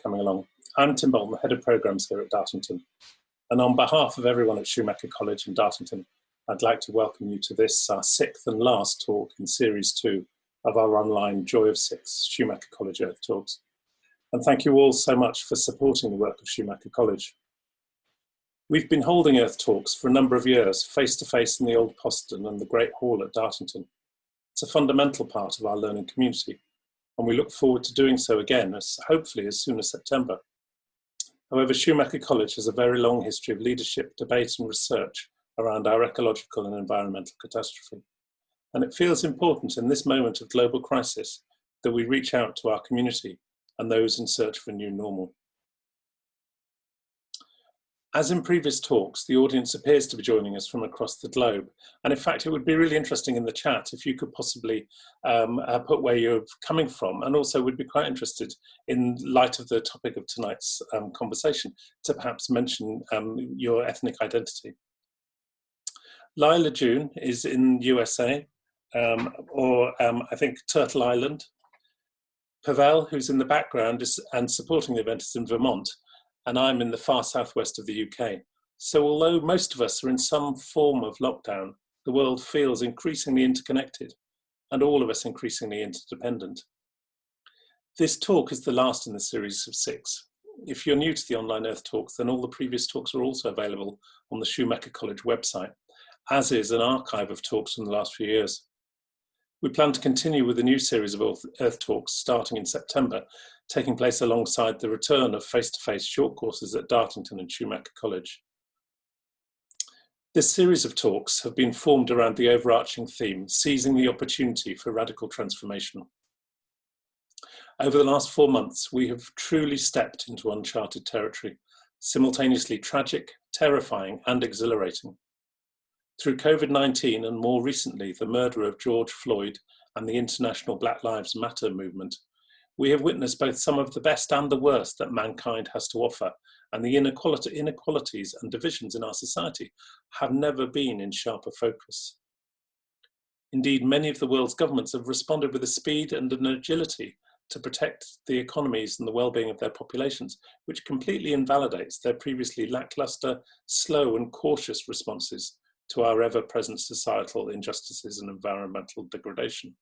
coming along. I'm Tim Bolton, Head of Programmes here at Dartington. And on behalf of everyone at Human Ecology in Dartington, I'd like to welcome you to this, our sixth and last talk in Series 2 of our online Joy of Six Human Ecology Earth Talks. And thank you all so much for supporting the work of Human Ecology. We've been holding Earth Talks for a number of years, face-to-face in the Old Postern and the Great Hall at Dartington. It's a fundamental part of our learning community, and we look forward to doing so again, hopefully as soon as September. However, Human Ecology has a very long history of leadership, debate and research around our ecological and environmental catastrophe. And it feels important in this moment of global crisis that we reach out to our community and those in search for a new normal. As in previous talks, the audience appears to be joining us from across the globe. And in fact, it would be really interesting in the chat if you could possibly put where you're coming from. And also would be quite interested, in light of the topic of tonight's conversation, to perhaps mention your ethnic identity. Lyla June is in USA, I think Turtle Island. Pavel, who's in the background and supporting the event, is in Vermont. And I'm in the far southwest of the UK. So although most of us are in some form of lockdown, the world feels increasingly interconnected and all of us increasingly interdependent. This talk is the last in the series of 6. If you're new to the online Earth Talks, then all the previous talks are also available on the Human Ecology website, as is an archive of talks from the last few years. We plan to continue with a new series of Earth Talks starting in September, taking place alongside the return of face-to-face short courses at Dartington and Human Ecology. This series of talks have been formed around the overarching theme, seizing the opportunity for radical transformation. Over the last 4 months, we have truly stepped into uncharted territory, simultaneously tragic, terrifying, and exhilarating. Through COVID-19 and more recently, the murder of George Floyd and the international Black Lives Matter movement, we have witnessed both some of the best and the worst that mankind has to offer, and the inequalities and divisions in our society have never been in sharper focus. Indeed, many of the world's governments have responded with a speed and an agility to protect the economies and the well-being of their populations, which completely invalidates their previously lackluster, slow and cautious responses to our ever-present societal injustices and environmental degradation.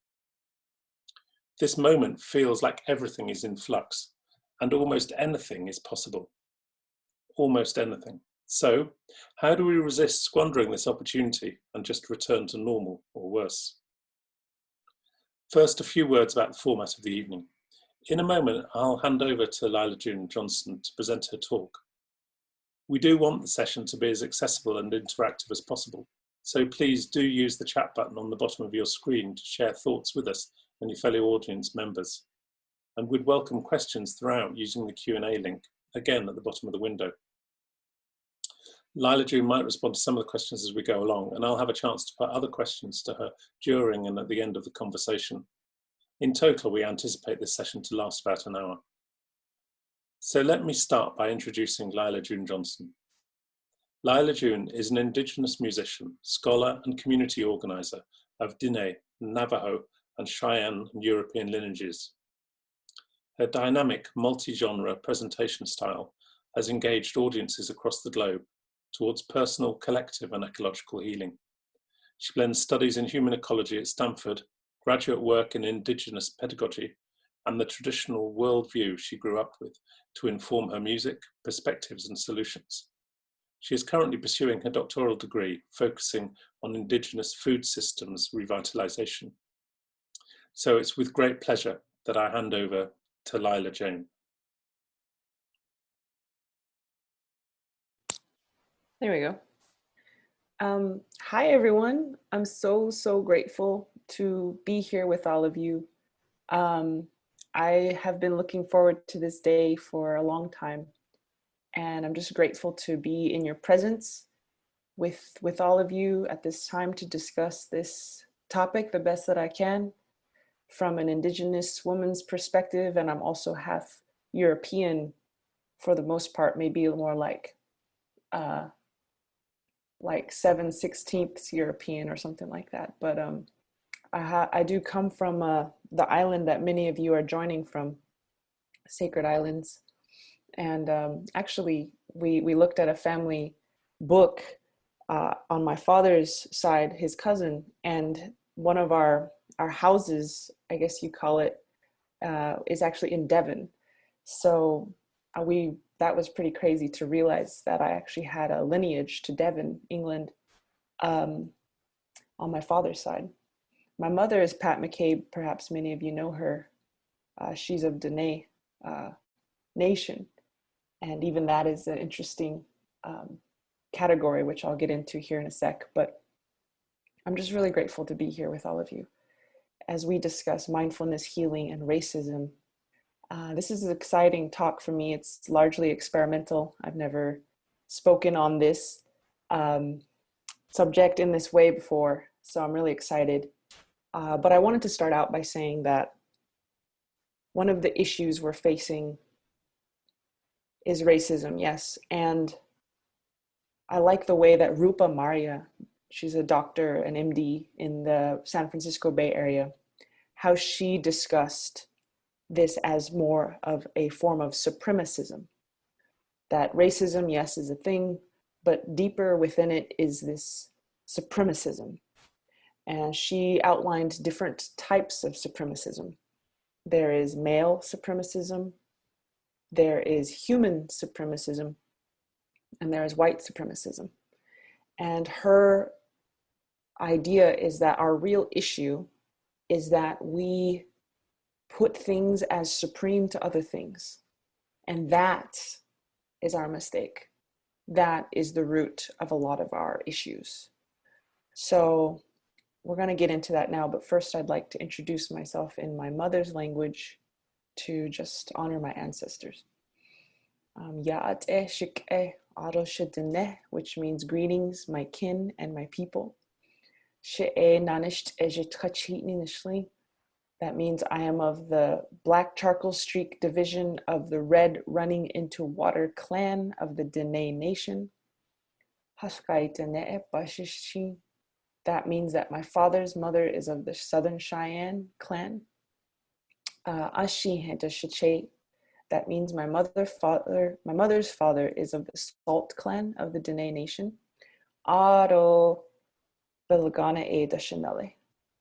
This moment feels like everything is in flux and almost anything is possible. Almost anything. So, how do we resist squandering this opportunity and just return to normal or worse? First, a few words about the format of the evening. In a moment, I'll hand over to Lyla June Johnston to present her talk. We do want the session to be as accessible and interactive as possible, so please do use the chat button on the bottom of your screen to share thoughts with us and your fellow audience members. And we'd welcome questions throughout using the Q&A link, again at the bottom of the window. Lyla June might respond to some of the questions as we go along, and I'll have a chance to put other questions to her during and at the end of the conversation. In total, we anticipate this session to last about an hour. So let me start by introducing Lyla June Johnston. Lyla June is an Indigenous musician, scholar and community organizer of Diné, Navajo and Cheyenne and European lineages. Her dynamic, multi-genre presentation style has engaged audiences across the globe towards personal, collective and ecological healing. She blends studies in human ecology at Stanford, graduate work in Indigenous Pedagogy, and the traditional worldview she grew up with to inform her music, perspectives and solutions. She is currently pursuing her doctoral degree, focusing on Indigenous food systems revitalization. So it's with great pleasure that I hand over to Lyla June. There we go. Hi, everyone. I'm so grateful to be here with all of you. I have been looking forward to this day for a long time, and I'm just grateful to be in your presence with all of you at this time to discuss this topic the best that I can from an Indigenous woman's perspective, and I'm also half European for the most part, maybe more like 7/16 European or something like that. But I do come from the island that many of you are joining from, Sacred Islands. And actually, we looked at a family book on my father's side, his cousin, and one of our houses, I guess you call it, is actually in Devon. So that was pretty crazy to realize that I actually had a lineage to Devon, England, on my father's side. My mother is Pat McCabe. Perhaps many of you know her. She's of Diné Nation. And even that is an interesting category, which I'll get into here in a sec. But I'm just really grateful to be here with all of you as we discuss mindfulness, healing, and racism. This is an exciting talk for me. It's largely experimental. I've never spoken on this subject in this way before, so I'm really excited. But I wanted to start out by saying that one of the issues we're facing is racism, yes. And I like the way that Rupa Maria, she's a doctor, an MD in the San Francisco Bay Area, how she discussed this as more of a form of supremacism. That racism, yes, is a thing, but deeper within it is this supremacism. And she outlined different types of supremacism. There is male supremacism, there is human supremacism, and there is white supremacism. And her idea is that our real issue is that we put things as supreme to other things. And that is our mistake. That is the root of a lot of our issues. So we're going to get into that now, but first I'd like to introduce myself in my mother's language to just honor my ancestors. Which means greetings, my kin and my people. That means I am of the Black Charcoal Streak division of the Red Running into Water clan of the Diné Nation. That means that my father's mother is of the Southern Cheyenne clan. That means my mother's father is of the Salt clan of the Diné Nation.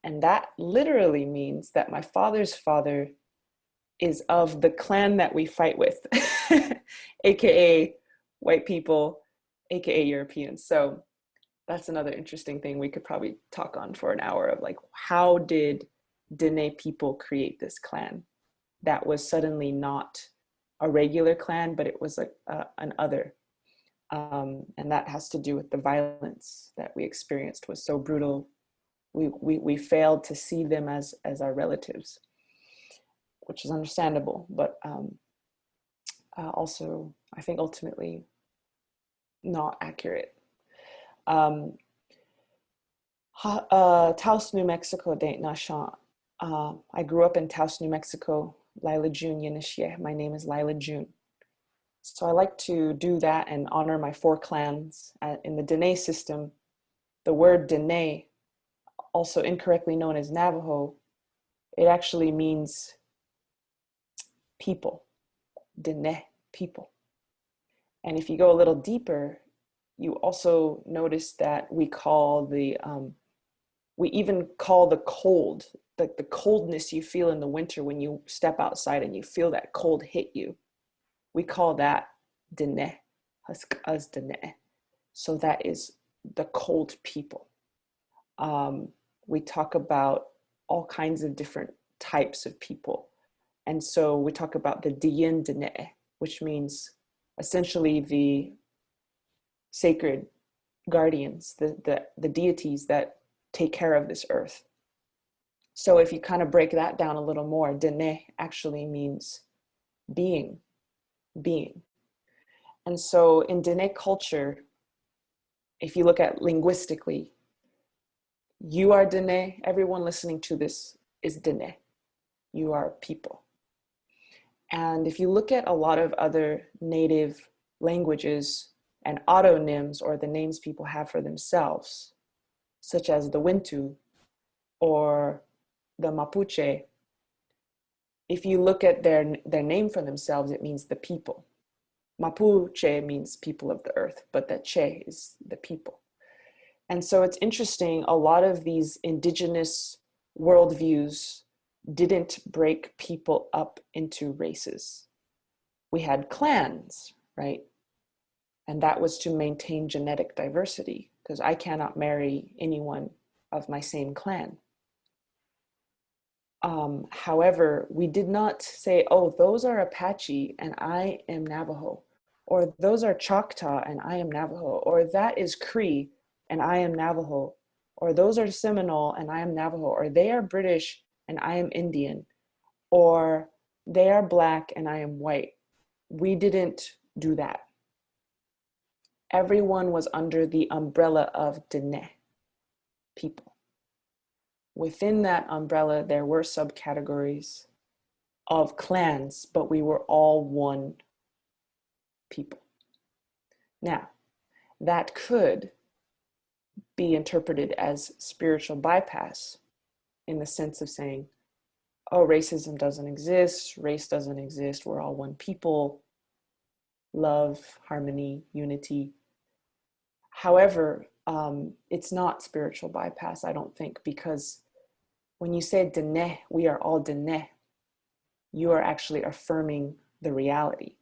And that literally means that my father's father is of the clan that we fight with, aka white people, aka Europeans. So that's another interesting thing we could probably talk on for an hour of, like, how did Diné people create this clan that was suddenly not a regular clan, but it was like an other. And that has to do with the violence that we experienced was so brutal. We failed to see them as our relatives, which is understandable, but also I think ultimately not accurate. Taos, New Mexico, I grew up in Taos, New Mexico. Lyla June Yinishye. My name is Lyla June. So I like to do that and honor my 4 clans. In the Diné system, the word Diné, also incorrectly known as Navajo, it actually means people. Diné, people. And if you go a little deeper, you also notice that we even call the cold, like the coldness you feel in the winter when you step outside and you feel that cold hit you. We call that Diné, as Diné. So that is the cold people. We talk about all kinds of different types of people. And so we talk about the Diyin Diné, which means essentially the sacred guardians, the deities that take care of this earth. So if you kind of break that down a little more, Diné actually means being. And so in Diné culture, if you look at linguistically, you are Diné, everyone listening to this is Diné. You are people. And if you look at a lot of other native languages and autonyms, or the names people have for themselves, such as the Wintu or the Mapuche, if you look at their name for themselves, it means the people. Mapuche means people of the earth, but that Che is the people. And so it's interesting, a lot of these indigenous worldviews didn't break people up into races. We had clans, right? And that was to maintain genetic diversity, because I cannot marry anyone of my same clan. However, we did not say, oh, those are Apache and I am Navajo, or those are Choctaw and I am Navajo, or that is Cree and I am Navajo, or those are Seminole and I am Navajo, or they are British and I am Indian, or they are Black and I am white. We didn't do that. Everyone was under the umbrella of Diné, people. Within that umbrella, there were subcategories of clans, but we were all one people. Now, that could be interpreted as spiritual bypass, in the sense of saying, oh, racism doesn't exist, race doesn't exist, we're all one people, love, harmony, unity. However, it's not spiritual bypass, I don't think, because when you say Diné, we are all Diné, you are actually affirming the reality.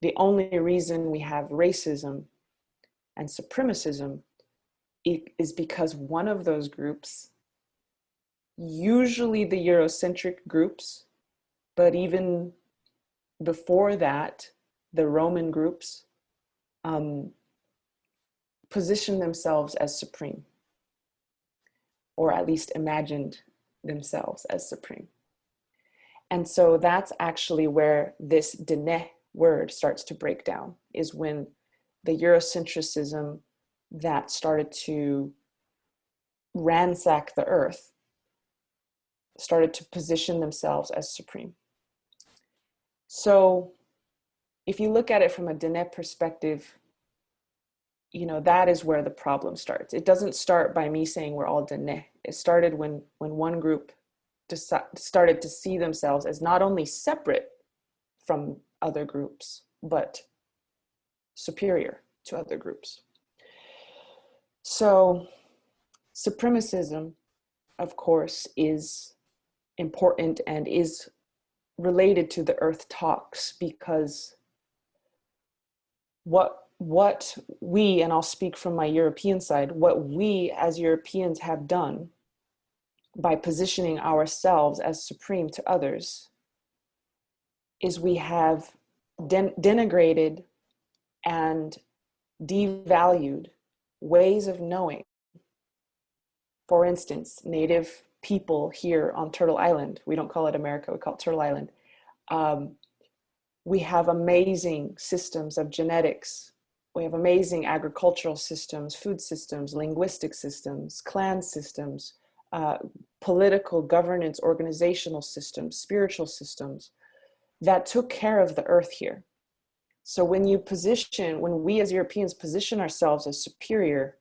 The only reason we have racism and supremacism is because one of those groups, usually the Eurocentric groups, but even before that, the Roman groups, positioned themselves as supreme, or at least imagined themselves as supreme. And so that's actually where this Diné word starts to break down, is when the Eurocentrism that started to ransack the earth started to position themselves as supreme. So if you look at it from a Diné perspective, you know, that is where the problem starts. It doesn't start by me saying we're all Diné. It started when one group started to see themselves as not only separate from other groups, but superior to other groups. So supremacism, of course, is important and is related to the Earth Talks, because what we, and I'll speak from my European side, what we as Europeans have done by positioning ourselves as supreme to others is we have denigrated and devalued ways of knowing. For instance, Native people here on Turtle Island, we don't call it America, we call it Turtle Island. We have amazing systems of genetics. We have amazing agricultural systems, food systems, linguistic systems, clan systems, political governance, organizational systems, spiritual systems that took care of the earth here. So when we as Europeans position ourselves as superior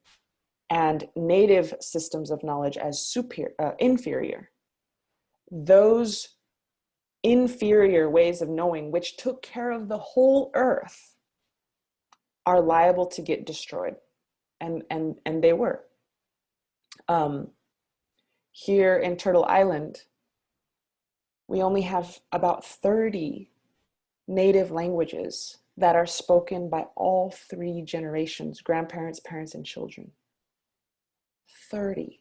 and native systems of knowledge as inferior, those inferior ways of knowing, which took care of the whole earth, are liable to get destroyed. And they were. Here in Turtle Island, we only have about 30 native languages that are spoken by all 3 generations, grandparents, parents, and children. 30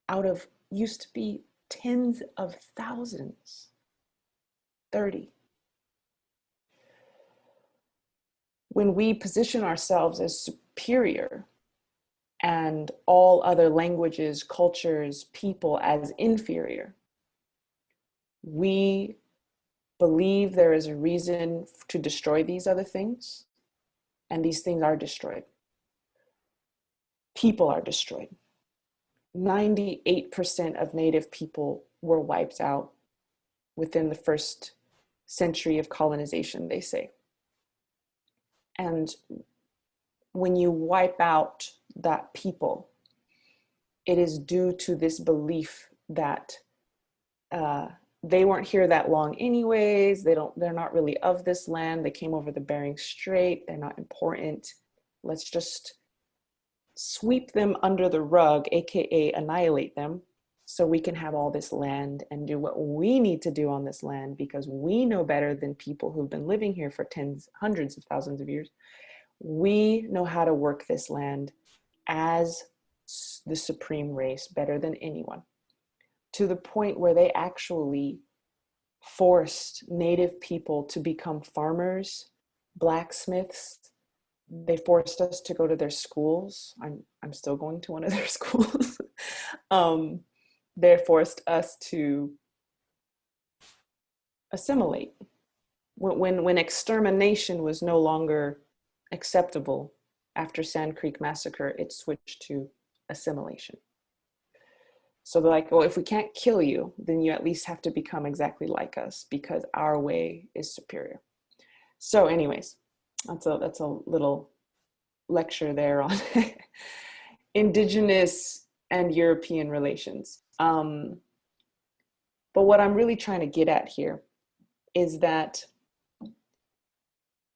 out of used to be tens of thousands. 30. When we position ourselves as superior and all other languages, cultures, people as inferior, we believe there is a reason to destroy these other things, and these things are destroyed. People are destroyed. 98% of Native people were wiped out within the first century of colonization, they say. And when you wipe out that people, it is due to this belief that they weren't here that long anyways. They're not really of this land. They came over the Bering Strait. They're not important. Let's just sweep them under the rug, AKA annihilate them, so we can have all this land and do what we need to do on this land, because we know better than people who've been living here for hundreds of thousands of years. We know how to work this land as the supreme race better than anyone, to the point where they actually forced native people to become farmers, blacksmiths. They forced us to go to their schools. I'm still going to one of their schools. They forced us to assimilate. When extermination was no longer acceptable after Sand Creek Massacre, it switched to assimilation. So they're like, well, if we can't kill you, then you at least have to become exactly like us, because our way is superior. So anyways, that's a little lecture there on Indigenous and European relations. But what I'm really trying to get at here is that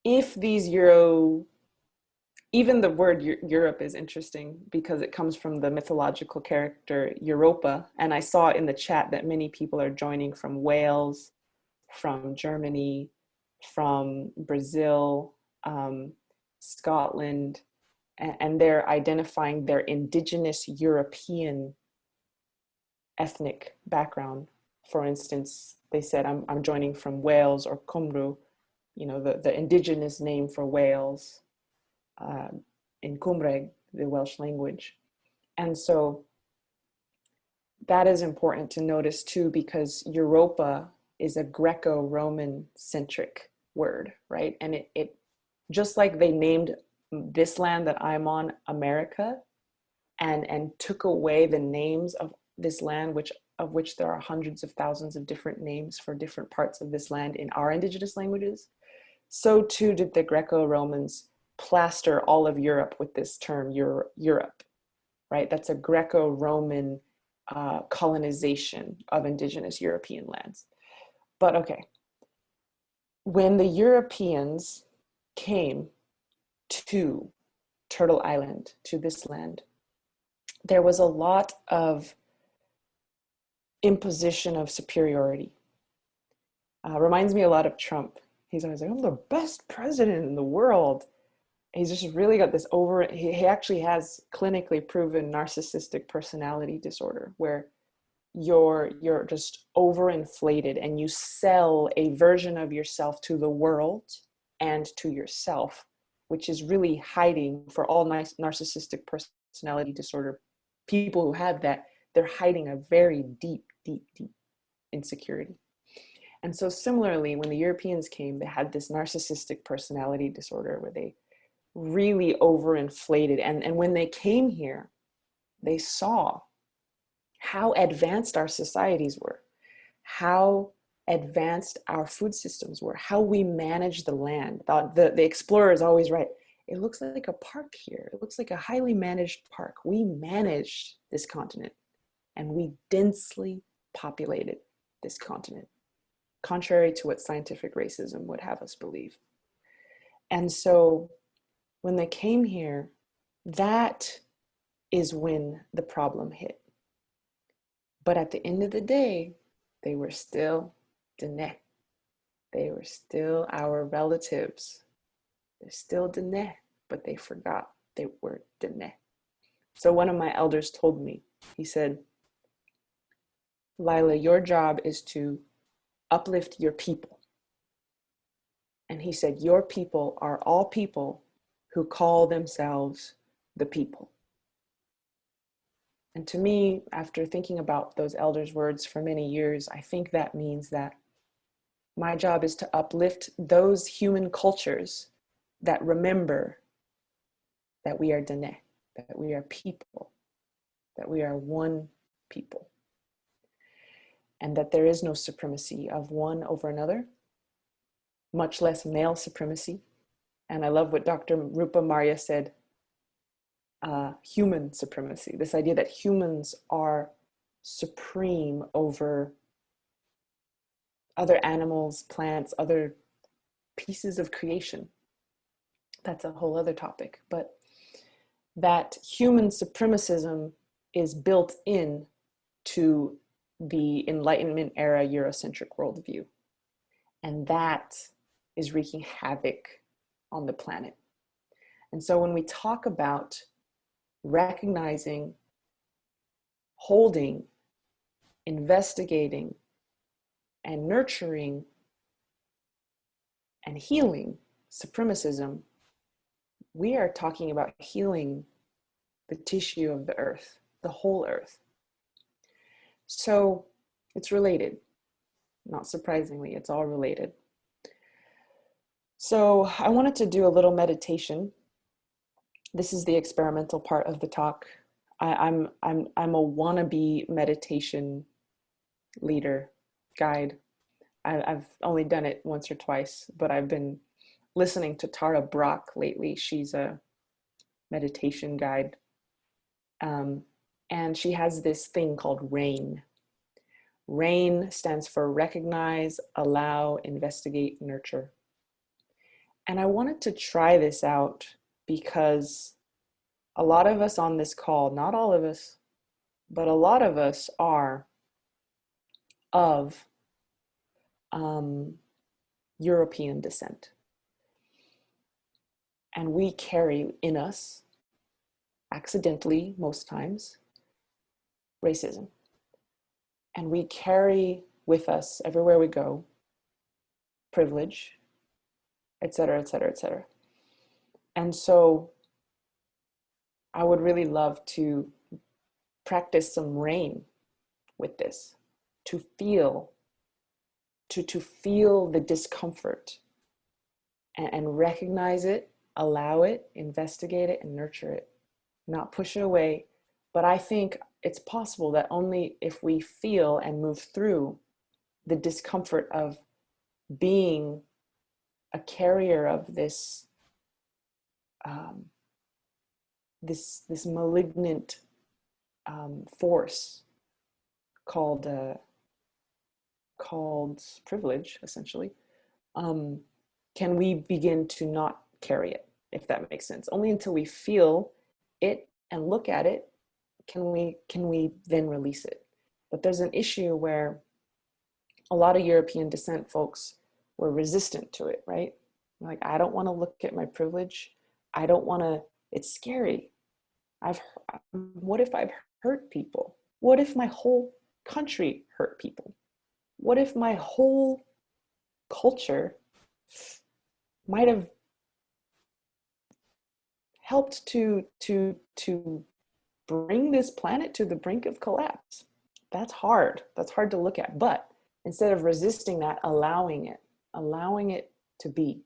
if these even the word Europe is interesting because it comes from the mythological character Europa. And I saw in the chat that many people are joining from Wales, from Germany, from Brazil, Scotland, and they're identifying their indigenous European ethnic background. For instance, they said, I'm joining from Wales, or Cymru, the indigenous name for Wales, in Cymraeg, the Welsh language. And so that is important to notice too, because Europa is a Greco-Roman centric word, right? And it just like they named this land that I'm on America, and took away the names of this land, of which there are hundreds of thousands of different names for different parts of this land in our indigenous languages, so too did the Greco-Romans plaster all of Europe with this term Europe, right? That's a Greco-Roman colonization of indigenous European lands. But okay, when the Europeans came to Turtle Island, to this land, there was a lot of imposition of superiority. Reminds me a lot of Trump. He's always like, I'm the best president in the world. He's just really got this he actually has clinically proven narcissistic personality disorder, where you're just overinflated and you sell a version of yourself to the world and to yourself, which is really hiding, for all narcissistic personality disorder people who have that, they're hiding a very deep insecurity. And so similarly, when the Europeans came, they had this narcissistic personality disorder where they really overinflated. And when they came here, they saw how advanced our societies were, how advanced our food systems were, how we manage the land. The explorer is always right. It looks like a park here. It looks like a highly managed park. We managed this continent, and we densely populated this continent, contrary to what scientific racism would have us believe. And so when they came here, that is when the problem hit. But at the end of the day, they were still Diné. They were still our relatives. They're still Diné, but they forgot they were Diné. So one of my elders told me, he said, Lyla, your job is to uplift your people. And he said, your people are all people who call themselves the people. And to me, after thinking about those elders' words for many years, I think that means that my job is to uplift those human cultures that remember that we are Diné, that we are people, that we are one people, and that there is no supremacy of one over another, much less male supremacy. And I love what Dr. Rupa Marya said, human supremacy, this idea that humans are supreme over other animals, plants, other pieces of creation. That's a whole other topic, but that human supremacism is built in to the Enlightenment era Eurocentric worldview. And that is wreaking havoc on the planet. And so when we talk about recognizing, holding, investigating, and nurturing and healing supremacism, we are talking about healing the tissue of the earth, the whole earth. So it's related. Not surprisingly, it's all related. So I wanted to do a little meditation. This is the experimental part of the talk. I'm a wannabe meditation leader, guide. I've only done it once or twice, but I've been listening to Tara Brach lately. She's a meditation guide. And she has this thing called RAIN. RAIN stands for recognize, allow, investigate, nurture. And I wanted to try this out because a lot of us on this call, not all of us, but a lot of us are of European descent. And we carry in us, accidentally most times, racism. And we carry with us everywhere we go, privilege, et cetera, et cetera, et cetera. And so I would really love to practice some RAIN with this, to feel the discomfort and recognize it, allow it, investigate it, and nurture it, not push it away. But I think it's possible that only if we feel and move through the discomfort of being a carrier of this this malignant force called privilege, essentially, can we begin to not carry it, if that makes sense. Only until we feel it and look at it can we then release it. But there's an issue where a lot of European descent folks were resistant to it, right? Like, I don't want to look at my privilege. I don't want to, it's scary. What if I've hurt people? What if my whole country hurt people? What if my whole culture might have helped to bring this planet to the brink of collapse? That's hard. That's hard to look at. But instead of resisting that, allowing it to be,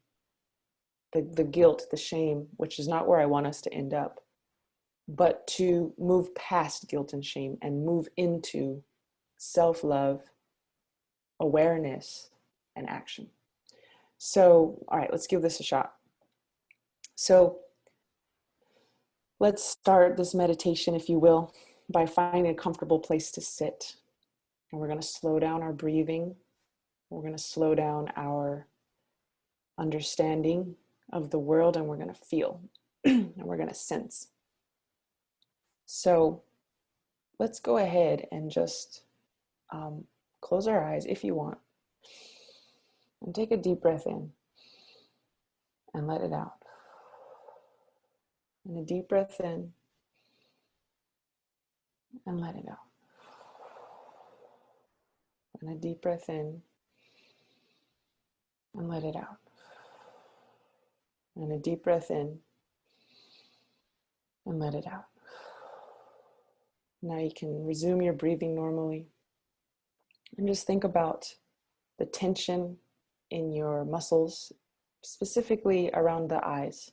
the guilt, the shame, which is not where I want us to end up, but to move past guilt and shame and move into self-love, awareness, and action. So, all right, let's give this a shot. So let's start this meditation, if you will, by finding a comfortable place to sit. And we're going to slow down our breathing. We're going to slow down our understanding of the world, and we're going to feel, and we're going to sense. So let's go ahead and just close our eyes if you want, and take a deep breath in and let it out. And a deep breath in and let it out. And a deep breath in and let it out. And a deep breath in and let it out. Now you can resume your breathing normally, and just think about the tension in your muscles, specifically around the eyes.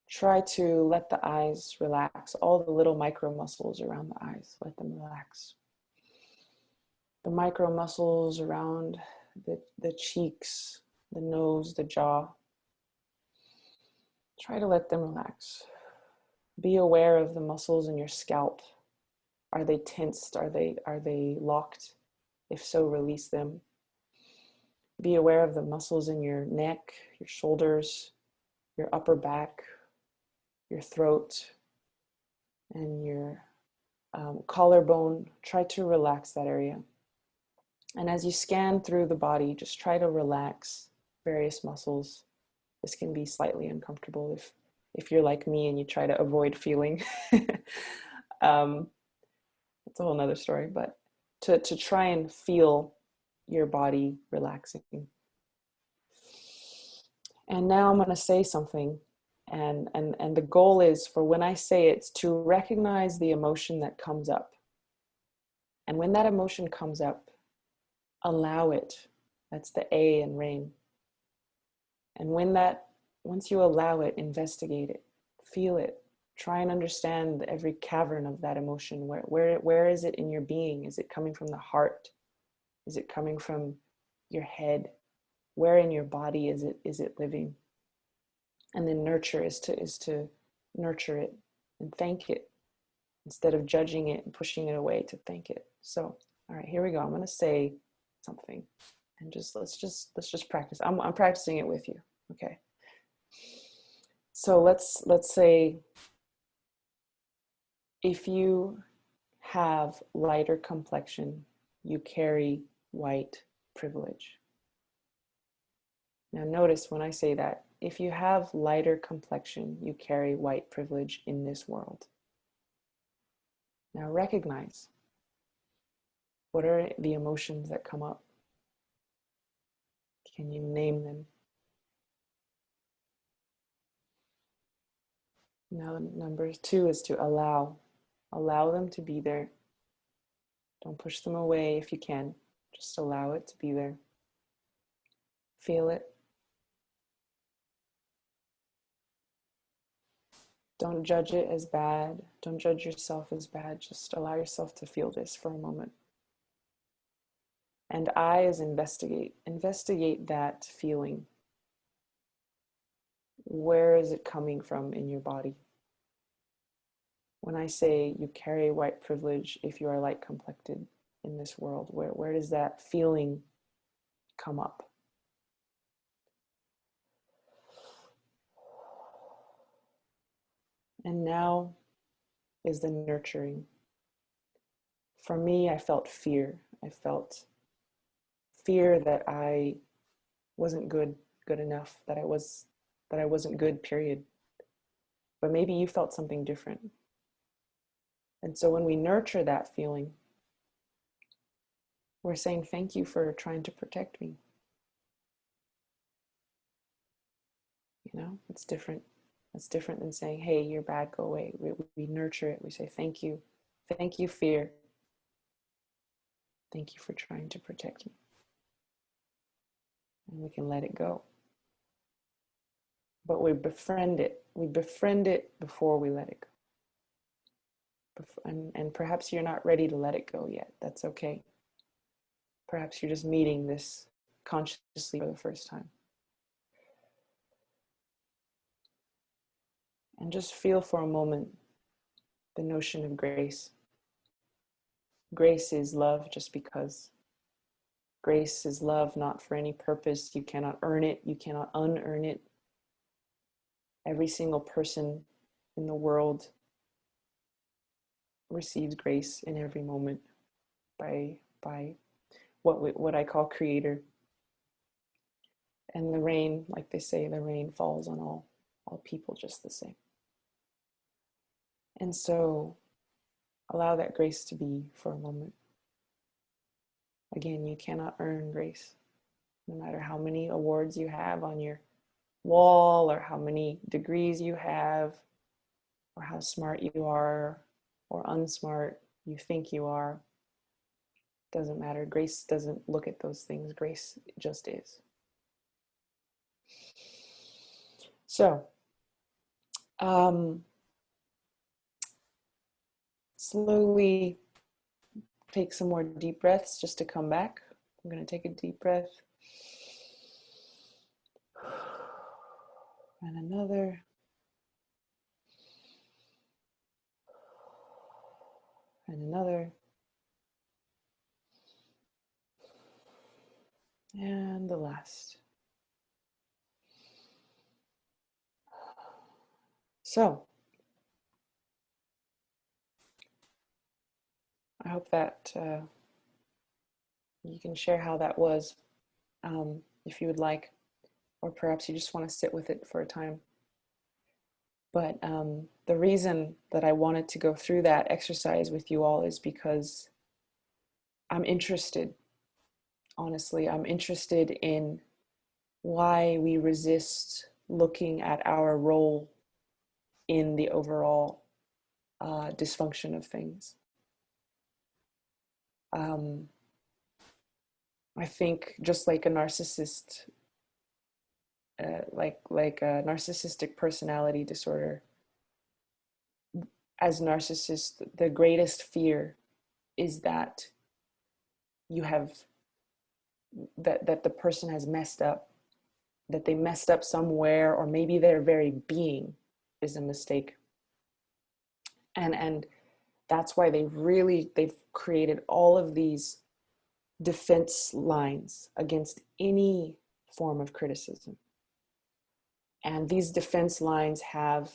Try to let the eyes relax, all the little micro muscles around the eyes, let them relax. The micro muscles around the cheeks, the nose, the jaw. Try to let them relax. Be aware of the muscles in your scalp. Are they tensed? Are they locked? If so, release them. be aware of the muscles in your neck, your shoulders, your upper back, your throat, and your collarbone. Try to relax that area. And as you scan through the body, just try to relax various muscles. This can be slightly uncomfortable if you're like me and you try to avoid feeling. It's a whole nother story, but to try and feel your body relaxing. And now I'm going to say something, and the goal is for when I say it's to recognize the emotion that comes up. And when that emotion comes up, allow it. That's the A in RAIN. And once you allow it, investigate it, feel it, try and understand every cavern of that emotion. Where is it in your being? Is it coming from the heart? Is it coming from your head? Where in your body is it living? And then nurture is to nurture it and thank it instead of judging it and pushing it away, to thank it. So, all right, here we go. I'm going to say something, and let's just practice. I'm practicing it with you. Okay. So let's say, if you have lighter complexion, you carry white privilege. Now notice when I say that, if you have lighter complexion, you carry white privilege in this world. Now recognize, what are the emotions that come up? Can you name them? Now number 2 is to allow them to be there. Don't push them away if you can. Just allow it to be there. Feel it. Don't judge it as bad. Don't judge yourself as bad. Just allow yourself to feel this for a moment. And I is investigate. Investigate that feeling. Where is it coming from in your body? When I say you carry white privilege if you are light complected in this world, where does that feeling come up? And now is the nurturing. For me, I felt fear. I felt fear that I wasn't good enough, that I wasn't good, period. But maybe you felt something different. And so when we nurture that feeling, we're saying, thank you for trying to protect me. You know, it's different. It's different than saying, hey, you're bad, go away. We nurture it. We say, thank you. Thank you, fear. Thank you for trying to protect me. And we can let it go. But we befriend it. We befriend it before we let it go. And perhaps you're not ready to let it go yet. That's okay. Perhaps you're just meeting this consciously for the first time. And just feel for a moment the notion of grace. Grace is love just because. Grace is love not for any purpose. You cannot earn it. You cannot unearn it. Every single person in the world receives grace in every moment by what I call creator. And the rain, like they say, the rain falls on all people just the same. And so allow that grace to be for a moment. Again, you cannot earn grace, no matter how many awards you have on your wall, or how many degrees you have, or how smart you are, or unsmart you think you are. Doesn't matter. Grace doesn't look at those things. Grace just is. So, slowly take some more deep breaths just to come back. I'm going to take a deep breath. And another. And another. And the last. So, I hope that you can share how that was, if you would like, or perhaps you just want to sit with it for a time. But the reason that I wanted to go through that exercise with you all is because I'm interested, honestly, I'm interested in why we resist looking at our role in the overall dysfunction of things. I think just like a narcissist, like a narcissistic personality disorder, as narcissists, the greatest fear is that you have that the person has messed up, that they messed up somewhere, or maybe their very being is a mistake. And that's why they've created all of these defense lines against any form of criticism. And these defense lines have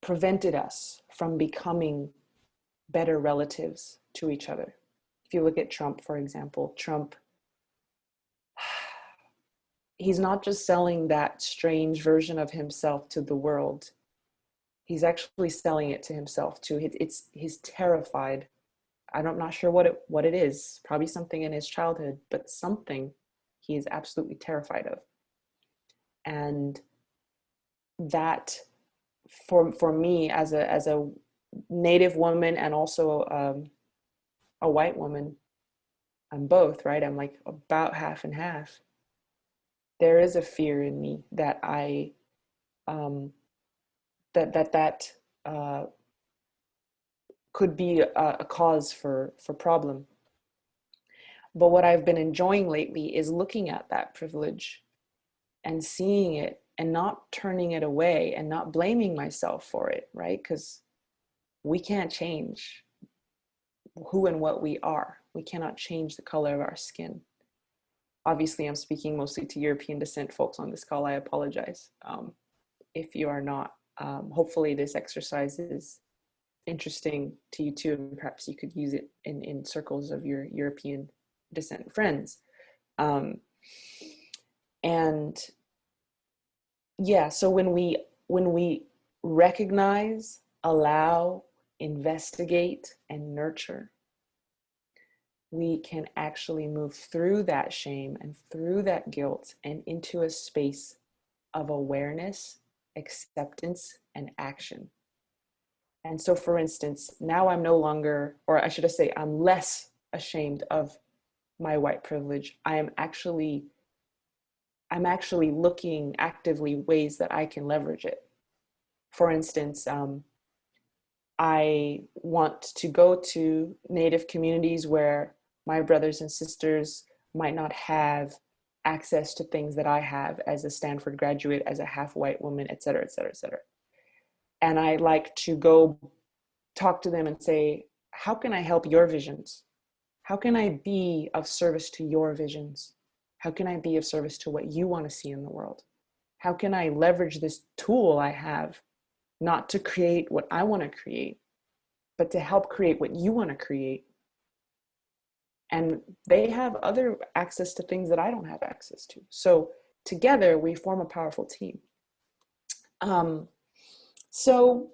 prevented us from becoming better relatives to each other. If you look at Trump, for example, Trump, he's not just selling that strange version of himself to the world. He's actually selling it to himself too. He's terrified. I'm not sure what it is. Probably something in his childhood, but something he is absolutely terrified of. And that, for me as a Native woman and also a white woman, I'm both, right? I'm like about half and half. There is a fear in me that I that could be a cause for problem. But what I've been enjoying lately is looking at that privilege and seeing it and not turning it away and not blaming myself for it, right? Because we can't change who and what we are. We cannot change the color of our skin. Obviously, I'm speaking mostly to European descent folks on this call. I apologize if you are not. Hopefully this exercise is interesting to you too, and perhaps you could use it in circles of your European descent friends. And yeah, so when we recognize, allow, investigate, and nurture, we can actually move through that shame and through that guilt and into a space of awareness, acceptance, and action. And so, for instance, now I'm no longer, or I should say, I'm less ashamed of my white privilege. I'm actually looking actively ways that I can leverage it. For instance, I want to go to Native communities where my brothers and sisters might not have access to things that I have as a Stanford graduate, as a half white woman, et cetera, et cetera, et cetera. And I like to go talk to them and say, how can I help your visions? How can I be of service to your visions? How can I be of service to what you want to see in the world? How can I leverage this tool I have, not to create what I want to create, but to help create what you want to create? And they have other access to things that I don't have access to. So together we form a powerful team. So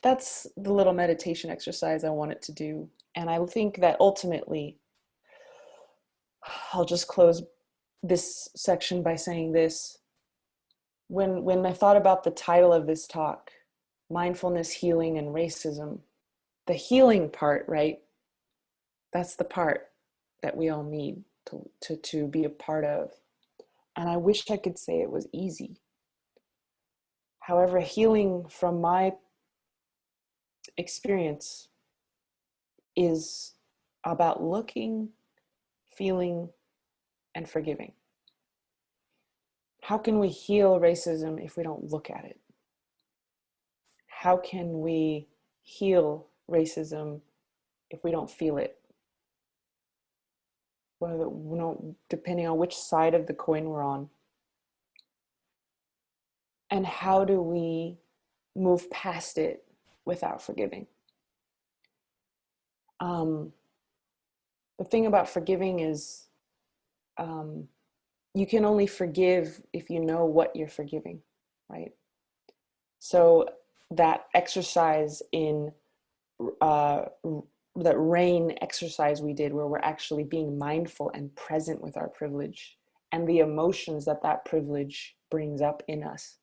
that's the little meditation exercise I wanted to do. And I think that ultimately, I'll just close this section by saying this. When I thought about the title of this talk, Mindfulness, Healing, and Racism, the healing part, right? That's the part that we all need to be a part of. And I wish I could say it was easy. However, healing from my experience is about looking, feeling, and forgiving. How can we heal racism if we don't look at it? How can we heal racism if we don't feel it? whether, depending on which side of the coin we're on. And how do we move past it without forgiving? The thing about forgiving is you can only forgive if you know what you're forgiving, right? So that exercise in that RAIN exercise we did, where we're actually being mindful and present with our privilege and the emotions that that privilege brings up in us,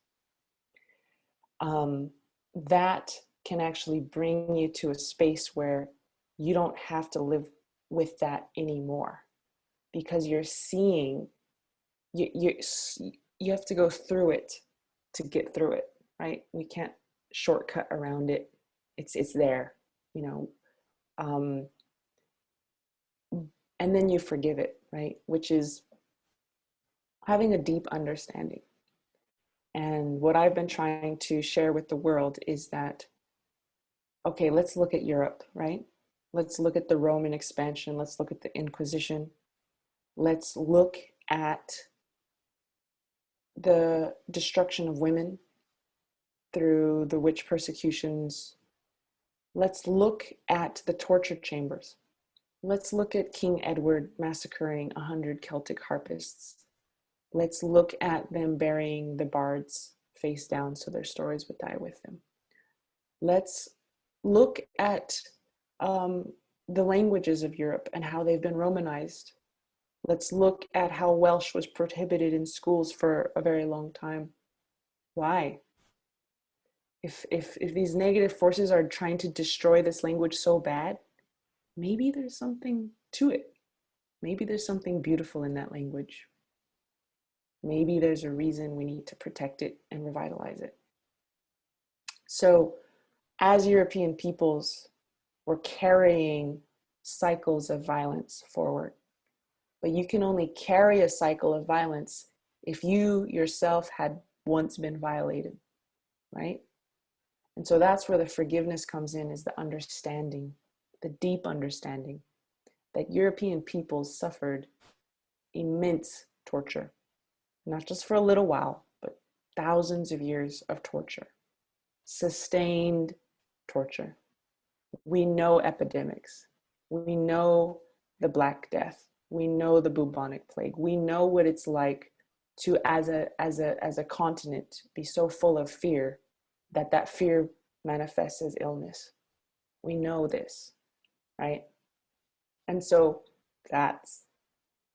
that can actually bring you to a space where you don't have to live with that anymore, because you're seeing, you have to go through it to get through it, right? We can't shortcut around it. It's there, you know. And then you forgive it, right? Which is having a deep understanding. And what I've been trying to share with the world is that, okay, let's look at Europe, right? Let's look at the Roman expansion. Let's look at the Inquisition. Let's look at the destruction of women through the witch persecutions. Let's look at the torture chambers. Let's look at King Edward massacring 100 Celtic harpists. Let's look at them burying the bards face down so their stories would die with them. Let's look at the languages of Europe and how they've been Romanized. Let's look at how Welsh was prohibited in schools for a very long time. Why? If these negative forces are trying to destroy this language so bad, maybe there's something to it. Maybe there's something beautiful in that language. Maybe there's a reason we need to protect it and revitalize it. So as European peoples, we're carrying cycles of violence forward. But you can only carry a cycle of violence if you yourself had once been violated, right? And so that's where the forgiveness comes in, is the understanding, the deep understanding that European peoples suffered immense torture, not just for a little while, but thousands of years of torture, sustained torture. We know epidemics. We know the Black Death. We know the bubonic plague. We know what it's like to, as a continent, be so full of fear that that fear manifests as illness. We know this, right? And so that's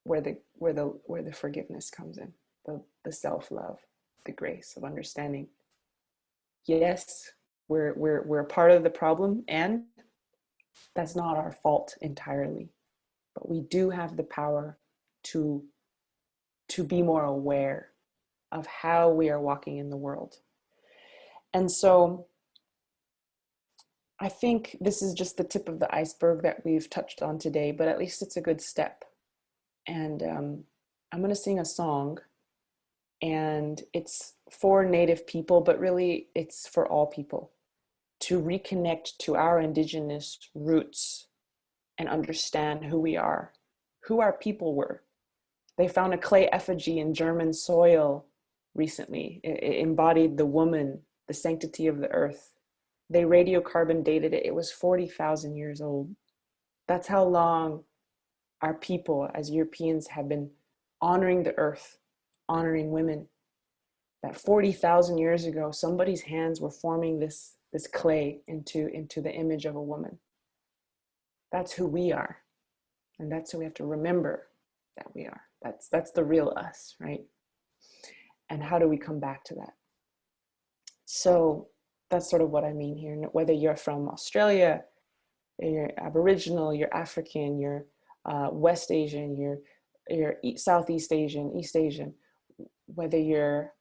where the forgiveness comes in, the self-love, the grace of understanding. Yes, we're a part of the problem, and that's not our fault entirely, but we do have the power to be more aware of how we are walking in the world. And so I think this is just the tip of the iceberg that we've touched on today, but at least it's a good step. And I'm going to sing a song, and it's for Native people, but really it's for all people, to reconnect to our Indigenous roots and understand who we are, who our people were. They found a clay effigy in German soil recently. It embodied the woman, the sanctity of the earth. They radiocarbon dated it. It was 40,000 years old. That's how long our people as Europeans have been honoring the earth, honoring women. That 40,000 years ago, somebody's hands were forming this clay into the image of a woman. That's who we are. And that's who we have to remember that we are. That's the real us, right? And how do we come back to that? So that's sort of what I mean here. Whether you're from Australia, you're Aboriginal, you're African, you're West Asian, you're Southeast Asian, East Asian, whether you're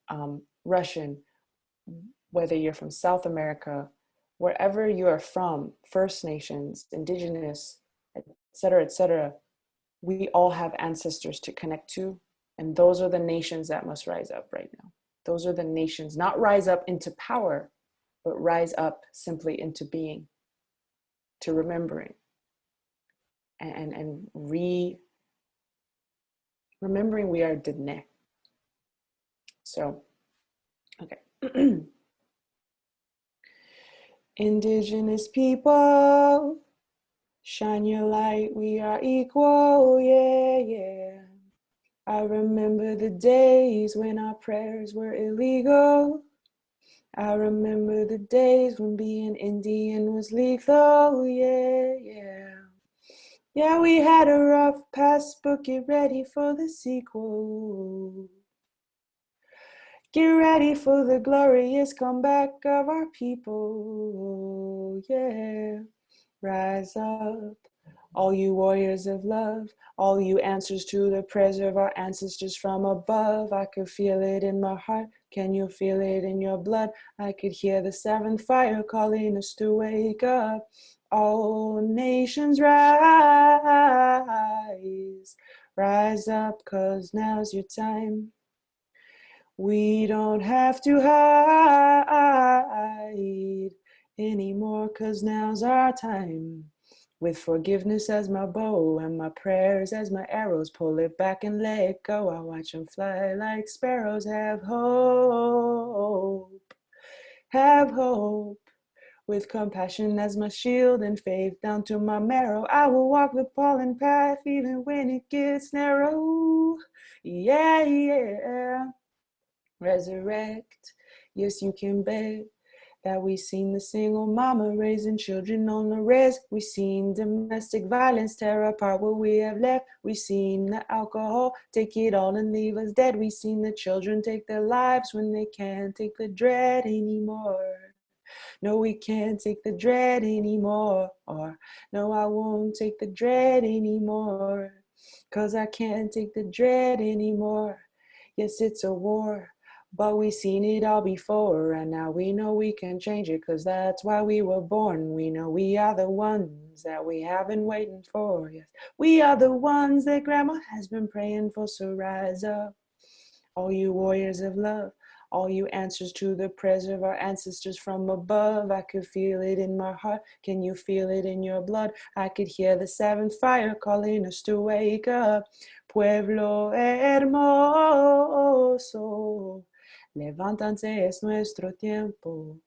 Russian, whether you're from South America, wherever you are from, First Nations, Indigenous, et cetera, we all have ancestors to connect to. And those are the nations that must rise up right now. Those are the nations, not rise up into power, but rise up simply into being, to remembering, and remembering we are Diné. So, okay. Indigenous people, shine your light, we are equal, yeah, yeah. I remember the days when our prayers were illegal. I remember the days when being Indian was lethal, yeah, yeah. Yeah, we had a rough past, but get ready for the sequel. Get ready for the glorious comeback of our people, yeah. Rise up, all you warriors of love, all you answers to the prayers of our ancestors from above. I could feel it in my heart. Can you feel it in your blood? I could hear the seventh fire calling us to wake up. All nations rise, rise up, 'cause now's your time. We don't have to hide anymore, 'cause now's our time. With forgiveness as my bow and my prayers as my arrows, pull it back and let go. I watch them fly like sparrows. Have hope, have hope. With compassion as my shield and faith down to my marrow, I will walk the pollen path even when it gets narrow. Yeah, yeah. Resurrect, yes, you can bet that we seen the single mama raising children on the res. We seen domestic violence tear apart what we have left. We seen the alcohol take it all and leave us dead. We seen the children take their lives when they can't take the dread anymore. No, we can't take the dread anymore. Or no, I won't take the dread anymore, 'cause I can't take the dread anymore. Yes, it's a war, but we seen it all before, and now we know we can change it, 'cause that's why we were born. We know we are the ones that we have been waiting for. Yes, we are the ones that grandma has been praying for. So rise up, all you warriors of love, all you answers to the prayers of our ancestors from above. I could feel it in my heart. Can you feel it in your blood? I could hear the seventh fire calling us to wake up. Pueblo hermoso, levántanse, es nuestro tiempo.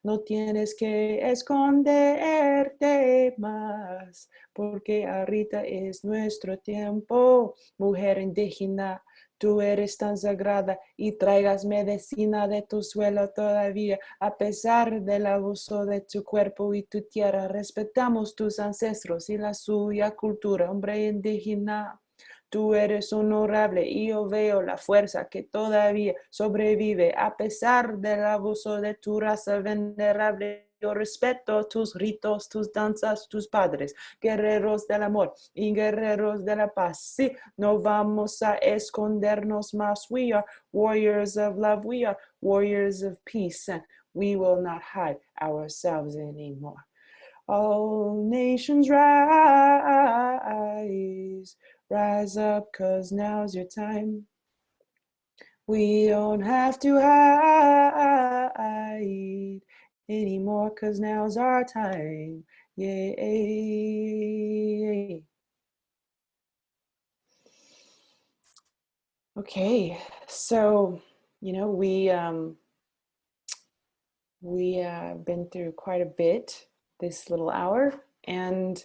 No tienes que esconderte más, porque ahorita es nuestro tiempo. Mujer indígena, tú eres tan sagrada y traigas medicina de tu suelo todavía. A pesar del abuso de tu cuerpo y tu tierra, respetamos tus ancestros y la suya cultura, hombre indígena. Tú eres honorable y yo veo la fuerza que todavía sobrevive a pesar del abuso de tu raza venerable. Yo respeto tus ritos, tus danzas, tus padres, guerreros del amor y guerreros de la paz. Sí, no vamos a escondernos más. We are warriors of love. We are warriors of peace. And we will not hide ourselves anymore. All nations rise, rise up, 'cause now's your time. We don't have to hide anymore, 'cause now's our time. Yay. Okay, so, you know, we've been through quite a bit this little hour, and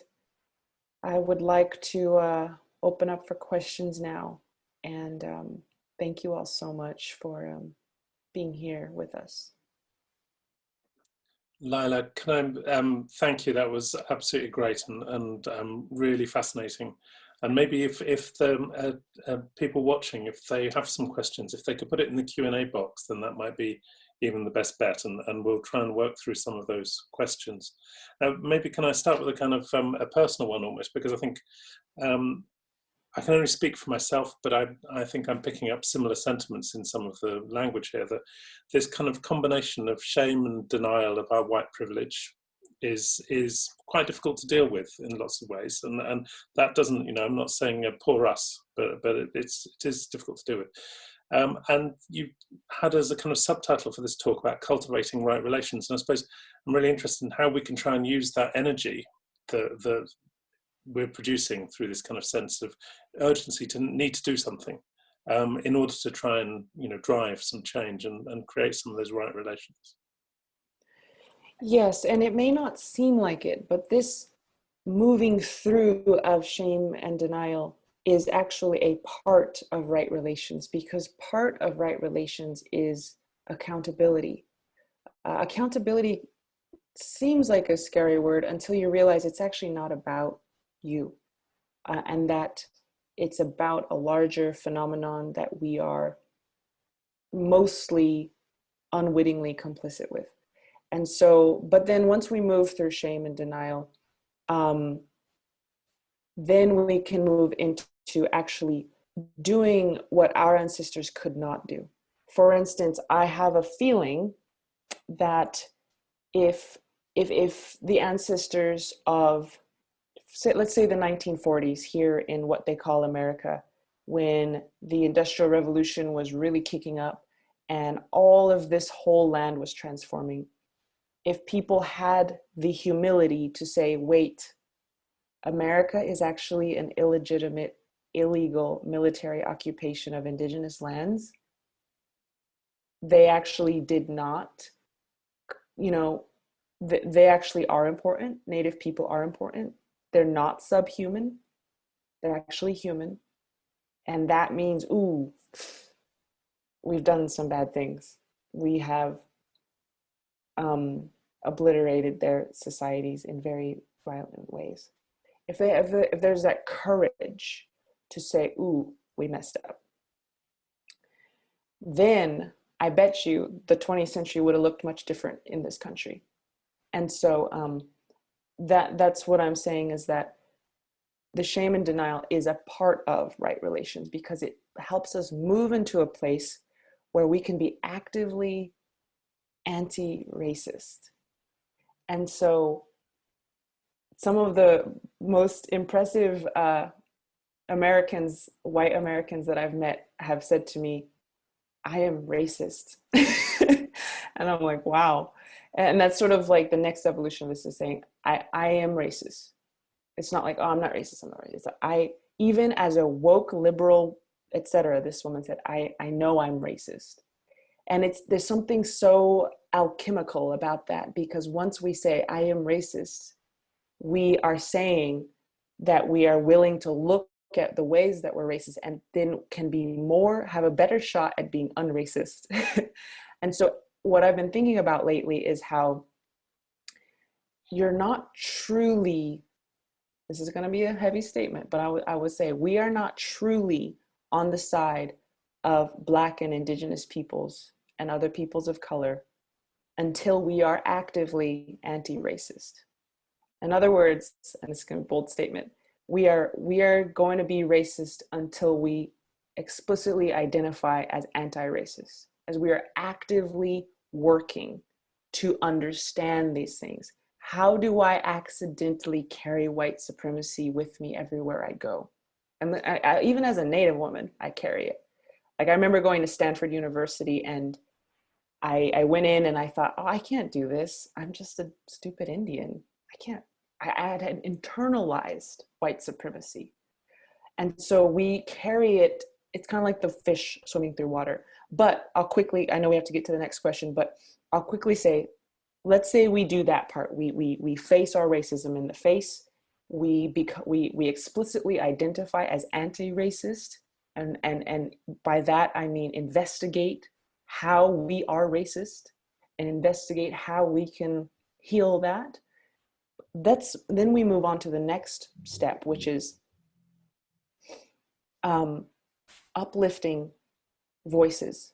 I would like to open up for questions now. And thank you all so much for being here with us. Lyla, can I thank you? That was absolutely great and really fascinating. And maybe if the people watching, if they have some questions, if they could put it in the Q&A box, then that might be even the best bet, and we'll try and work through some of those questions. Maybe can I start with a kind of a personal one almost, because I think I can only speak for myself, but I think I'm picking up similar sentiments in some of the language here. That this kind of combination of shame and denial of our white privilege is quite difficult to deal with in lots of ways, and that doesn't, you know, I'm not saying poor us, but it is difficult to deal with. And you had as a kind of subtitle for this talk about cultivating right relations, and I suppose I'm really interested in how we can try and use that energy, the we're producing through this kind of sense of urgency to need to do something in order to try and, you know, drive some change and create some of those right relations. Yes, and it may not seem like it, but this moving through of shame and denial is actually a part of right relations, because part of right relations is accountability. Accountability seems like a scary word until you realize it's actually not about you, and that it's about a larger phenomenon that we are mostly unwittingly complicit with. And so, but then once we move through shame and denial, then we can move into actually doing what our ancestors could not do. For instance, I have a feeling that if the ancestors of, let's say the 1940s here in what they call America, when the Industrial Revolution was really kicking up and all of this whole land was transforming, if people had the humility to say, wait, America is actually an illegitimate, illegal military occupation of indigenous lands, they actually did not, you know, they actually are important. Native people are important. They're not subhuman. They're actually human. And that means, ooh, we've done some bad things. We have obliterated their societies in very violent ways. If there's that courage to say, ooh, we messed up, then I bet you the 20th century would have looked much different in this country. And so that's what I'm saying, is that the shame and denial is a part of right relations, because it helps us move into a place where we can be actively anti-racist. And so some of the most impressive Americans, white Americans that I've met have said to me, I am racist. And I'm like, wow. And that's sort of like the next evolution of this, is saying, I am racist. It's not like, oh, I'm not racist, I'm not racist. Even as a woke liberal, etc., this woman said, I know I'm racist. And there's something so alchemical about that, because once we say, I am racist, we are saying that we are willing to look at the ways that we're racist and then have a better shot at being unracist. And so what I've been thinking about lately is how you're not truly, this is going to be a heavy statement, but I would say we are not truly on the side of Black and Indigenous peoples and other peoples of color until we are actively anti-racist. In other words, and this is a bold statement, we are going to be racist until we explicitly identify as anti-racist, as we are actively working to understand these things. How do I accidentally carry white supremacy with me everywhere I go? And even as a Native woman, I carry it. Like, I remember going to Stanford University, and I went in and I thought, oh, I can't do this. I'm just a stupid Indian. I had internalized white supremacy. And so we carry it. It's kind of like the fish swimming through water. But I know we have to get to the next question, but I'll quickly say, let's say we do that part. We face our racism in the face. We explicitly identify as anti-racist. And by that, I mean investigate how we are racist and investigate how we can heal that. Then we move on to the next step, which is uplifting voices.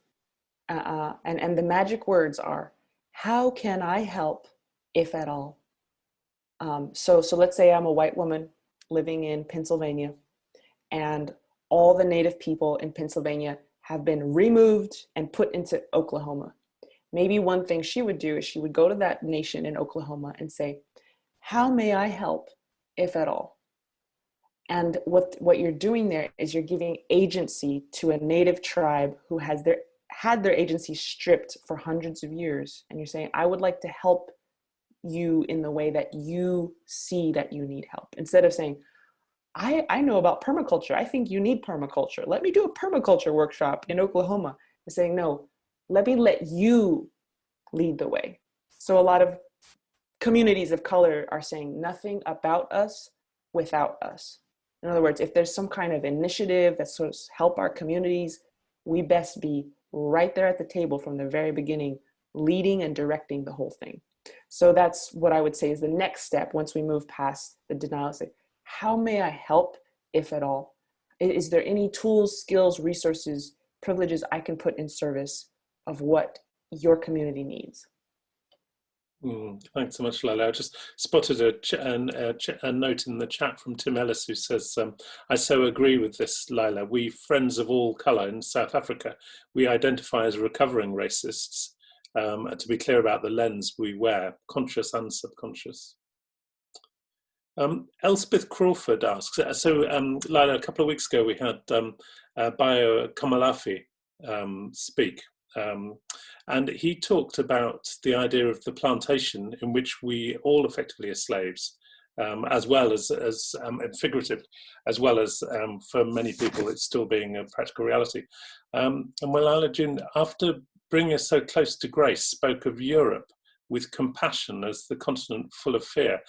And the magic words are, how can I help, if at all? So let's say I'm a white woman living in Pennsylvania, and all the Native people in Pennsylvania have been removed and put into Oklahoma. Maybe one thing she would do is she would go to that nation in Oklahoma and say, how may I help, if at all? And what you're doing there is you're giving agency to a Native tribe who had their agency stripped for hundreds of years. And you're saying, I would like to help you in the way that you see that you need help. Instead of saying, I know about permaculture. I think you need permaculture. Let me do a permaculture workshop in Oklahoma. And saying, no, let me let you lead the way. So a lot of communities of color are saying nothing about us without us. In other words, if there's some kind of initiative that's sort of help our communities, we best be right there at the table from the very beginning, leading and directing the whole thing. So that's what I would say is the next step once we move past the denial. Like, how may I help, if at all? Is there any tools, skills, resources, privileges I can put in service of what your community needs? Thanks so much, Lyla. I just spotted a note in the chat from Tim Ellis who says, I so agree with this, Lyla. We Friends of All Colour in South Africa, we identify as recovering racists, to be clear about the lens we wear, conscious and subconscious. Elspeth Crawford asks, so Lyla, a couple of weeks ago we had Bio Kamalafi speak. And he talked about the idea of the plantation in which we all effectively are slaves, as well as figurative, as well as for many people it's still being a practical reality. And when Lyla June, after bringing us so close to grace, spoke of Europe with compassion as the continent full of fear,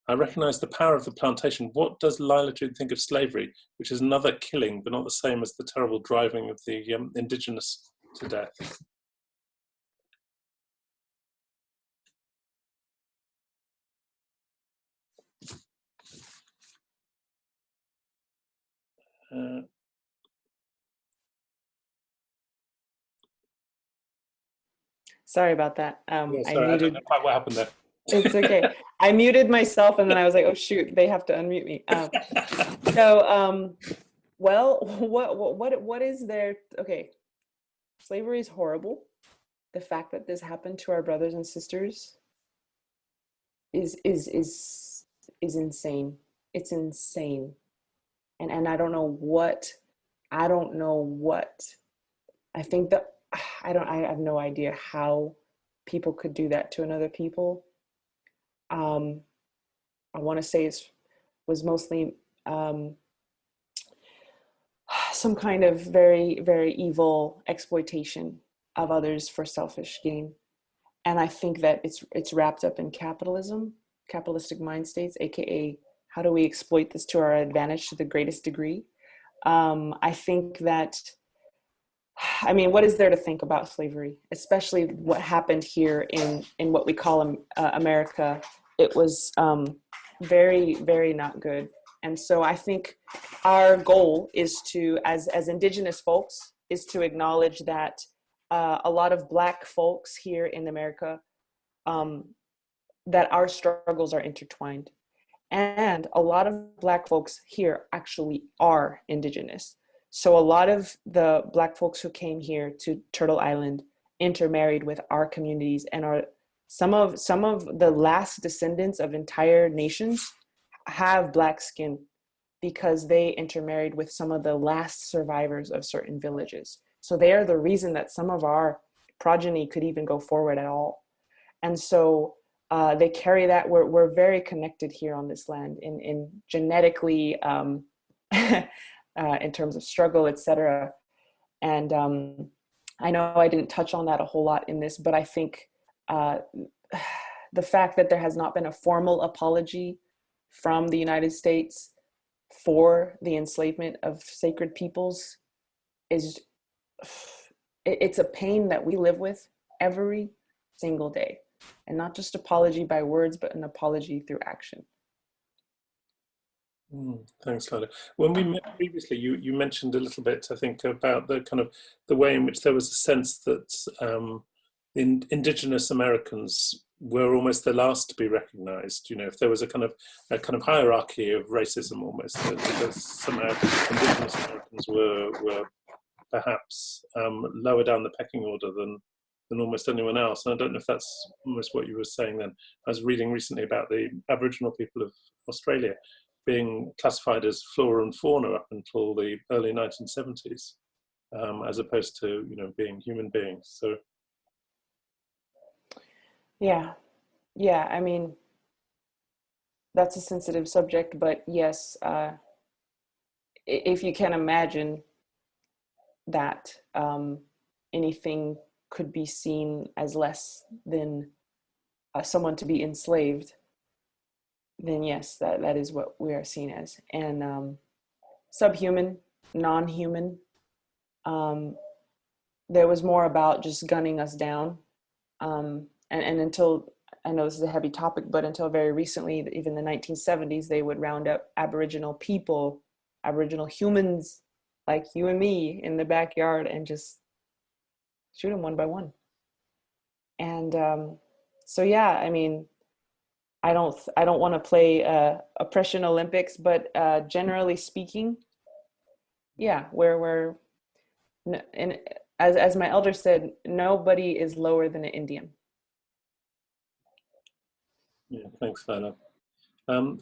I recognise the power of the plantation. What does Lyla June think of slavery, which is another killing, but not the same as the terrible driving of the indigenous to death? Sorry about that. Yeah, I sorry, I don't muted. know quite what happened there. It's okay. I muted myself and then I was like, oh shoot, they have to unmute me. Well, what is there? Okay, slavery is horrible. The fact that this happened to our brothers and sisters is insane. It's insane. And I don't know what, I think that I have no idea how people could do that to another people. I want to say it was mostly some kind of very, very evil exploitation of others for selfish gain. And I think that it's wrapped up in capitalism, capitalistic mind states, aka how do we exploit this to our advantage to the greatest degree? I think that, I mean, what is there to think about slavery, especially what happened here in what we call America? It was very, very not good. And so I think our goal is to, as Indigenous folks, is to acknowledge that a lot of Black folks here in America, that our struggles are intertwined. And a lot of Black folks here actually are Indigenous. So a lot of the Black folks who came here to Turtle Island intermarried with our communities and are some of the last descendants of entire nations have Black skin because they intermarried with some of the last survivors of certain villages. So they are the reason that some of our progeny could even go forward at all. And so they carry that. We're very connected here on this land in genetically, in terms of struggle, etc. And I know I didn't touch on that a whole lot in this, but I think the fact that there has not been a formal apology from the United States for the enslavement of sacred peoples is, it's a pain that we live with every single day. And not just apology by words, but an apology through action. Thanks, Lyla. When we met previously, you mentioned a little bit, I think, about the kind of the way in which there was a sense that Indigenous Americans were almost the last to be recognised. You know, if there was a kind of hierarchy of racism almost, because somehow Indigenous Americans were perhaps lower down the pecking order than almost anyone else. And I don't know if that's almost what you were saying then. I was reading recently about the Aboriginal people of Australia being classified as flora and fauna up until the early 1970s, as opposed to, you know, being human beings. So yeah, I mean, that's a sensitive subject, but yes, if you can imagine that anything could be seen as less than someone to be enslaved, then yes, that is what we are seen as. And subhuman, non-human, there was more about just gunning us down. And until, I know this is a heavy topic, but until very recently, even the 1970s, they would round up Aboriginal people, Aboriginal humans like you and me in the backyard and just shoot them one by one. And so, yeah, I mean, I don't want to play oppression Olympics, but generally speaking, yeah, we're and as my elder said, nobody is lower than an Indian. Yeah, thanks, Lyla.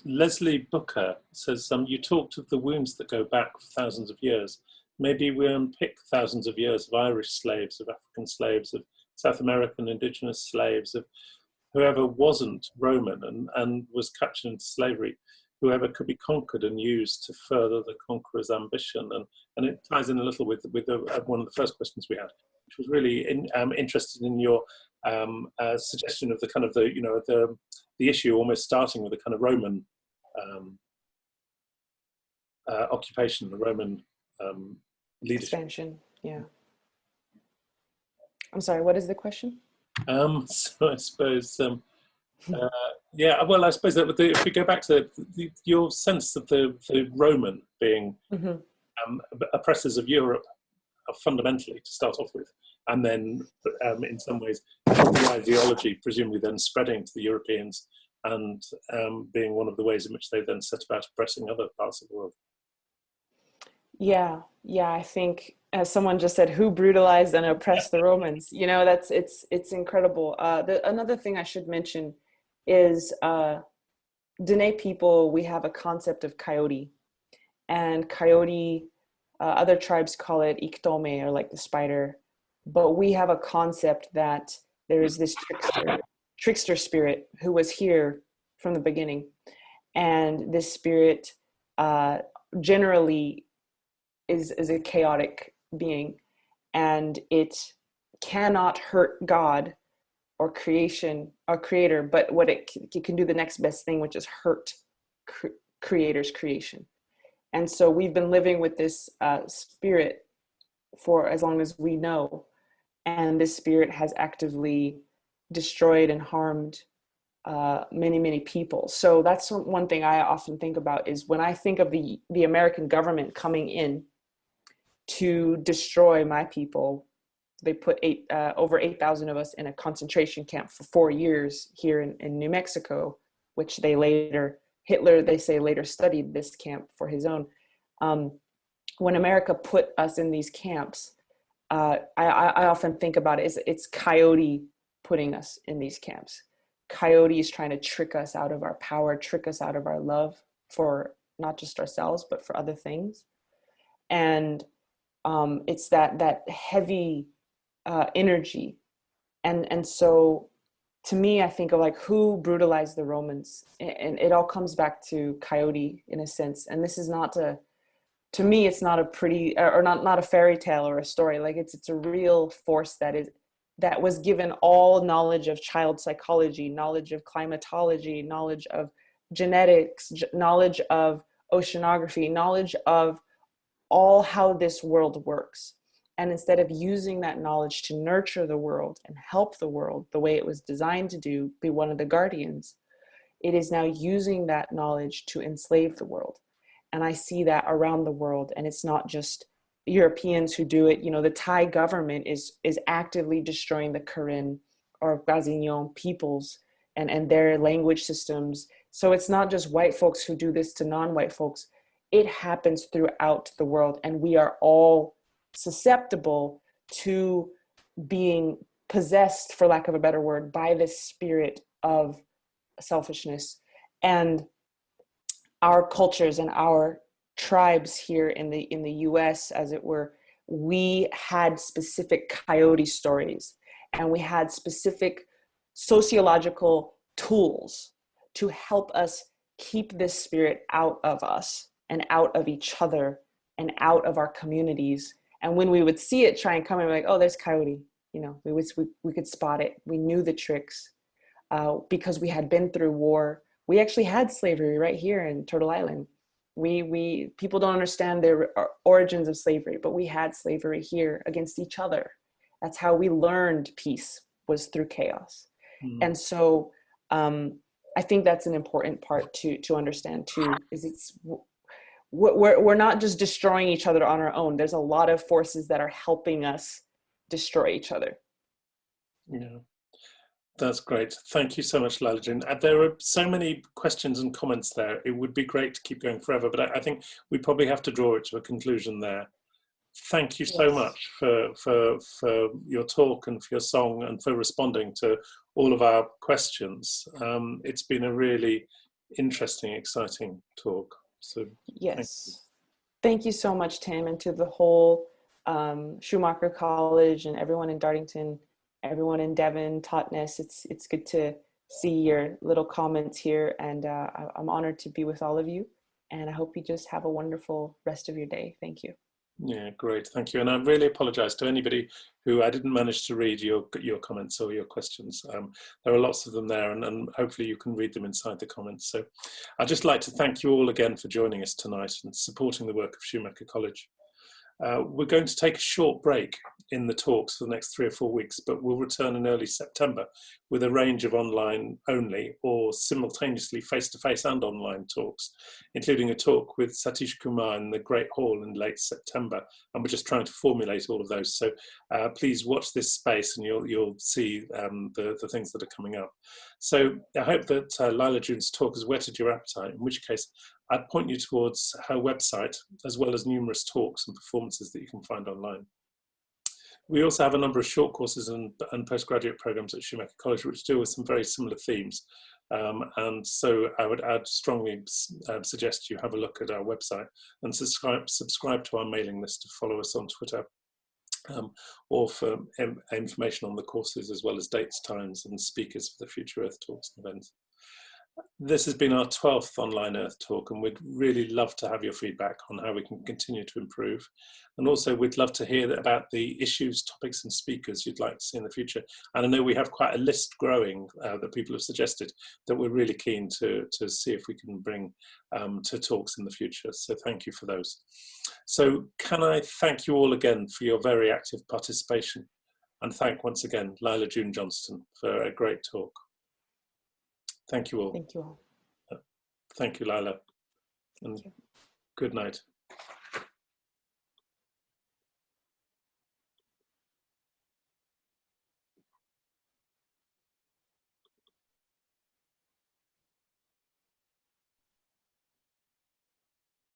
Leslie Booker says, you talked of the wounds that go back for thousands of years. Maybe we unpick thousands of years of Irish slaves, of African slaves, of South American indigenous slaves, of whoever wasn't Roman and was captured into slavery, whoever could be conquered and used to further the conqueror's ambition. And it ties in a little with one of the first questions we had, which was really interested in your suggestion of the kind of the issue almost starting with a kind of Roman occupation, the Roman leadership. Expansion, yeah. I'm sorry, what is the question? So I suppose, yeah, well, I suppose that if we go back to your sense of the Roman being oppressors of Europe fundamentally to start off with, and then in some ways the ideology presumably then spreading to the Europeans and being one of the ways in which they then set about oppressing other parts of the world. Yeah, I think as someone just said, who brutalized and oppressed the Romans? You know, it's incredible. Another thing I should mention is Diné people, we have a concept of coyote, and coyote, other tribes call it iktome, or like the spider, but we have a concept that there is this trickster spirit who was here from the beginning, and this spirit generally is a chaotic being, and it cannot hurt God or creation or creator, but what it can do the next best thing, which is hurt creator's creation. And so we've been living with this spirit for as long as we know, and this spirit has actively destroyed and harmed many people. So that's one thing I often think about, is when I think of the American government coming in to destroy my people. They put over 8,000 of us in a concentration camp for 4 years here in New Mexico, which Hitler, they say, later studied this camp for his own. When America put us in these camps, I often think about it, it's coyote putting us in these camps. Coyote is trying to trick us out of our power, trick us out of our love for not just ourselves, but for other things. And it's that heavy energy. And so to me, I think of like, who brutalized the Romans? And it all comes back to coyote in a sense. And this is not to me, it's not a pretty, or not a fairy tale or a story. Like it's a real force that was given all knowledge of child psychology, knowledge of climatology, knowledge of genetics, knowledge of oceanography, knowledge of all how this world works. And instead of using that knowledge to nurture the world and help the world the way it was designed to do, be one of the guardians, it is now using that knowledge to enslave the world. And I see that around the world. And it's not just Europeans who do it. You know, the Thai government is actively destroying the Karen or Basignon peoples and their language systems. So it's not just white folks who do this to non-white folks. It happens throughout the world, and we are all susceptible to being possessed, for lack of a better word, by this spirit of selfishness. And our cultures and our tribes here in the US, as it were, we had specific coyote stories, and we had specific sociological tools to help us keep this spirit out of us and out of each other and out of our communities. And when we would see it try and come in, we're like, oh, there's coyote. You know, we could spot it. We knew the tricks because we had been through war. We actually had slavery right here in Turtle Island. People don't understand the origins of slavery, but we had slavery here against each other. That's how we learned peace, was through chaos. Mm-hmm. And so I think that's an important part to understand too, is we're not just destroying each other on our own. There's a lot of forces that are helping us destroy each other. Yeah, that's great. Thank you so much, Lyla June. There are so many questions and comments there. It would be great to keep going forever, but I think we probably have to draw it to a conclusion there. Thank you so much for your talk and for your song and for responding to all of our questions. It's been a really interesting, exciting talk. So yes, thank you so much, Tim, and to the whole Schumacher College and everyone in Dartington, everyone in Devon, Totnes. It's good to see your little comments here, and I'm honored to be with all of you, and I hope you just have a wonderful rest of your day. Thank you. Yeah, great, thank you. And I really apologize to anybody who I didn't manage to read your comments or your questions. There are lots of them there, and hopefully you can read them inside the comments. So I'd just like to thank you all again for joining us tonight and supporting the work of Schumacher College. We're going to take a short break in the talks for the next 3 or 4 weeks, but we'll return in early September with a range of online only or simultaneously face-to-face and online talks, including a talk with Satish Kumar in the Great Hall in late September. And we're just trying to formulate all of those. So please watch this space and you'll see the things that are coming up. So I hope that Lyla June's talk has whetted your appetite, in which case I'd point you towards her website, as well as numerous talks and performances that you can find online. We also have a number of short courses and postgraduate programs at Schumacher College, which deal with some very similar themes. And so I'd strongly suggest you have a look at our website and subscribe to our mailing list to follow us on Twitter, or for information on the courses, as well as dates, times, and speakers for the future Earth Talks and events. This has been our 12th online Earth Talk, and we'd really love to have your feedback on how we can continue to improve. And also we'd love to hear about the issues, topics and speakers you'd like to see in the future. And I know we have quite a list growing that people have suggested that we're really keen to see if we can bring to talks in the future. So thank you for those. So can I thank you all again for your very active participation, and thank once again Lyla June Johnston for a great talk. Thank you all. Thank you all. Thank you, Lyla. And good night.